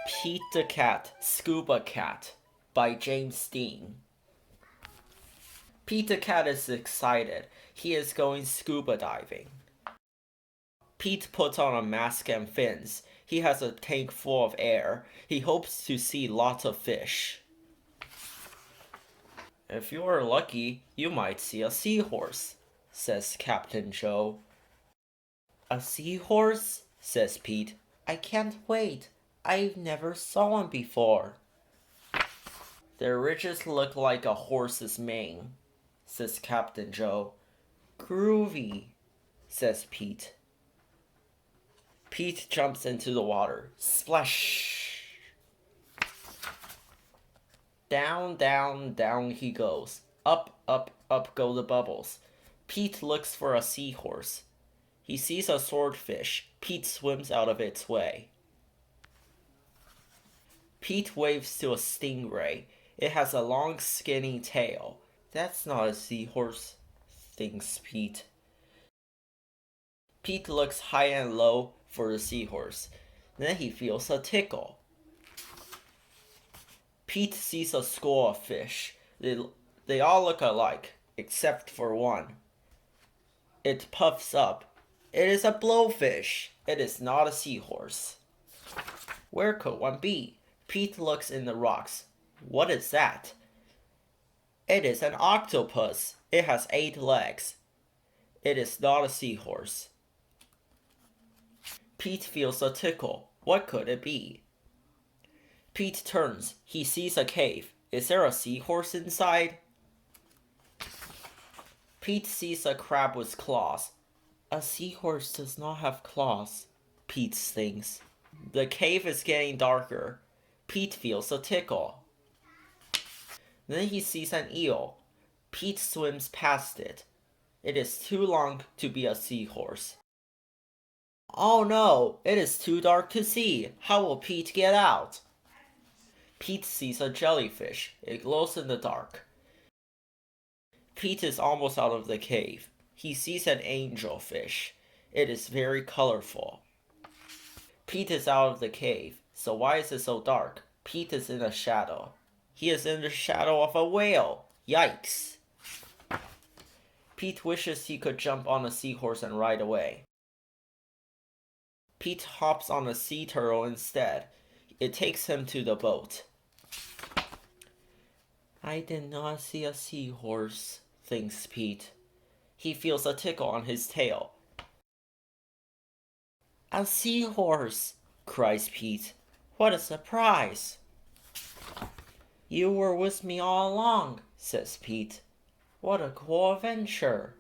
Pete the Cat Scuba Cat by James Dean. Pete the Cat is excited. He is going scuba diving. Pete puts on a mask and fins. He has a tank full of air. He hopes to see lots of fish. If you are lucky, you might see a seahorse, says Captain Joe. A seahorse? Says Pete. I can't wait. I've never saw one before. Their ridges look like a horse's mane, says Captain Joe. Groovy, says Pete. Pete jumps into the water. Splash! Down, down, down he goes. Up, up, up go the bubbles. Pete looks for a seahorse. He sees a swordfish. Pete swims out of its way. Pete waves to a stingray. It has a long skinny tail. That's not a seahorse, thinks Pete. Pete looks high and low for the seahorse. Then he feels a tickle. Pete sees a school of fish. They all look alike, except for one. It puffs up. It is a blowfish. It is not a seahorse. Where could one be? Pete looks in the rocks. What is that? It is an octopus. It has 8 legs. It is not a seahorse. Pete feels a tickle. What could it be? Pete turns. He sees a cave. Is there a seahorse inside? Pete sees a crab with claws. A seahorse does not have claws, Pete thinks. The cave is getting darker. Pete feels a tickle. Then he sees an eel. Pete swims past it. It is too long to be a seahorse. Oh no, it is too dark to see. How will Pete get out? Pete sees a jellyfish. It glows in the dark. Pete is almost out of the cave. He sees an angelfish. It is very colorful. Pete is out of the cave. So why is it so dark? Pete is in a shadow. He is in the shadow of a whale. Yikes! Pete wishes he could jump on a seahorse and ride away. Pete hops on a sea turtle instead. It takes him to the boat. I did not see a seahorse, thinks Pete. He feels a tickle on his tail. A seahorse, cries Pete. What a surprise! You were with me all along, says Pete. What a cool adventure!